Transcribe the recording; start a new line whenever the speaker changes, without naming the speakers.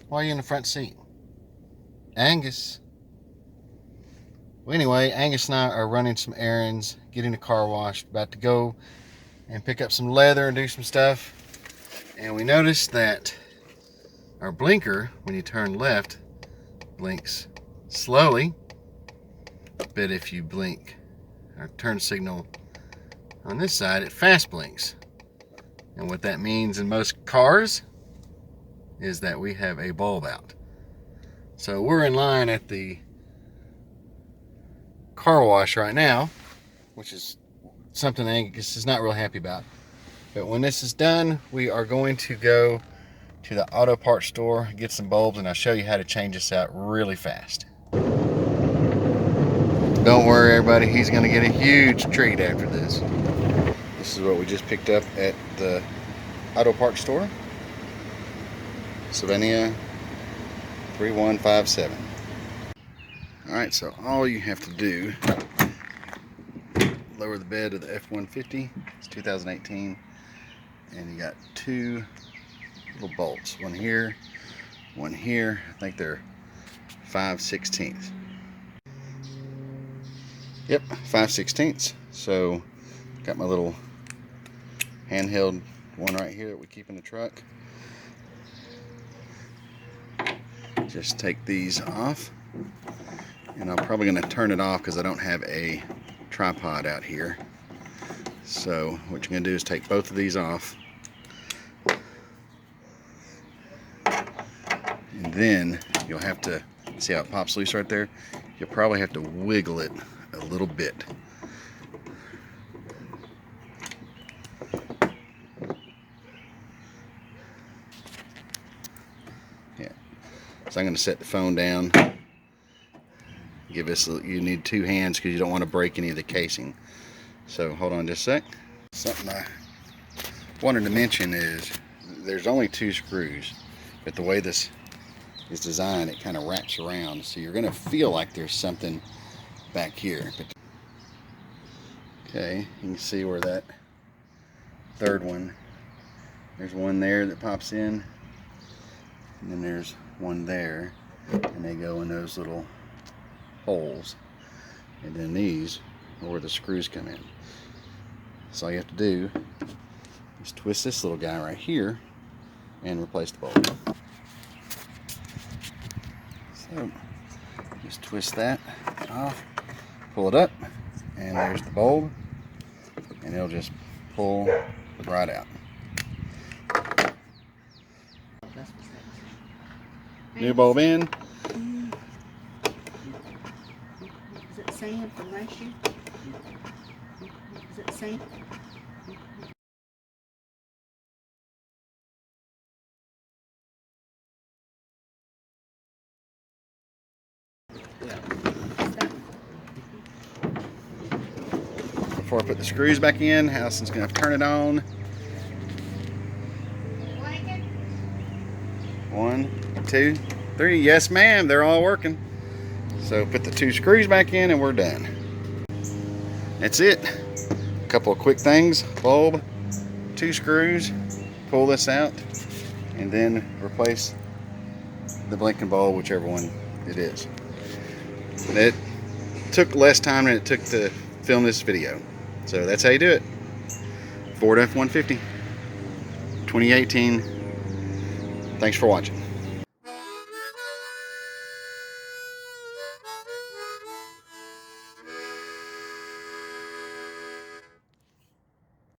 Why are you in the front seat? Angus. Well, anyway, Angus and I are running some errands, getting the car washed, about to go and pick up some leather and do some stuff. And we noticed that our blinker, when you turn left, blinks slowly. But if you blink our turn signal on this side, it fast blinks. And what that means in most cars is that we have a bulb out. So we're in line at the car wash right now, which is something Angus is not real happy about. But when this is done, we are going to go to the auto parts store, get some bulbs, and I'll show you how to change this out really fast. Don't worry everybody, he's going to get a huge treat after this. This is what we just picked up at the auto parts store. Sylvania 3157. Alright, so all you have to do, lower the bed of the F-150. It's 2018. And you got two little bolts. One here, one here. I think they're 5/16. Yep, 5/16. So, got my little handheld one right here that we keep in the truck. Just take these off. And I'm probably going to turn it off because I don't have a tripod out here. So what you're going to do is take both of these off. And then you'll have to, see how it pops loose right there? You'll probably have to wiggle it a little bit. Yeah. So I'm going to set the phone down. Give this, you need two hands because you don't want to break any of the casing. So hold on just a sec. Something I wanted to mention is there's only two screws, but the way this is designed, it kind of wraps around, so you're going to feel like there's something back here. Okay, you can see where that third one, there's one there that pops in, and then there's one there, and they go in those little holes, and then these are where the screws come in. So all you have to do is twist this little guy right here and replace the bulb. So just twist that off, pull it up, and there's the bulb, and it'll just pull right out. New bulb in.
Is it the same from last year? Is it the same?
Before I put the screws back in, Allison's gonna have to turn it on. One, two, three. Yes, ma'am. They're all working. So put the two screws back in and we're done. That's it. A couple of quick things. Bulb, two screws, pull this out, and then replace the blinking bulb, whichever one it is. It took less time than it took to film this video. So that's how you do it. Ford F-150, 2018. Thanks for watching.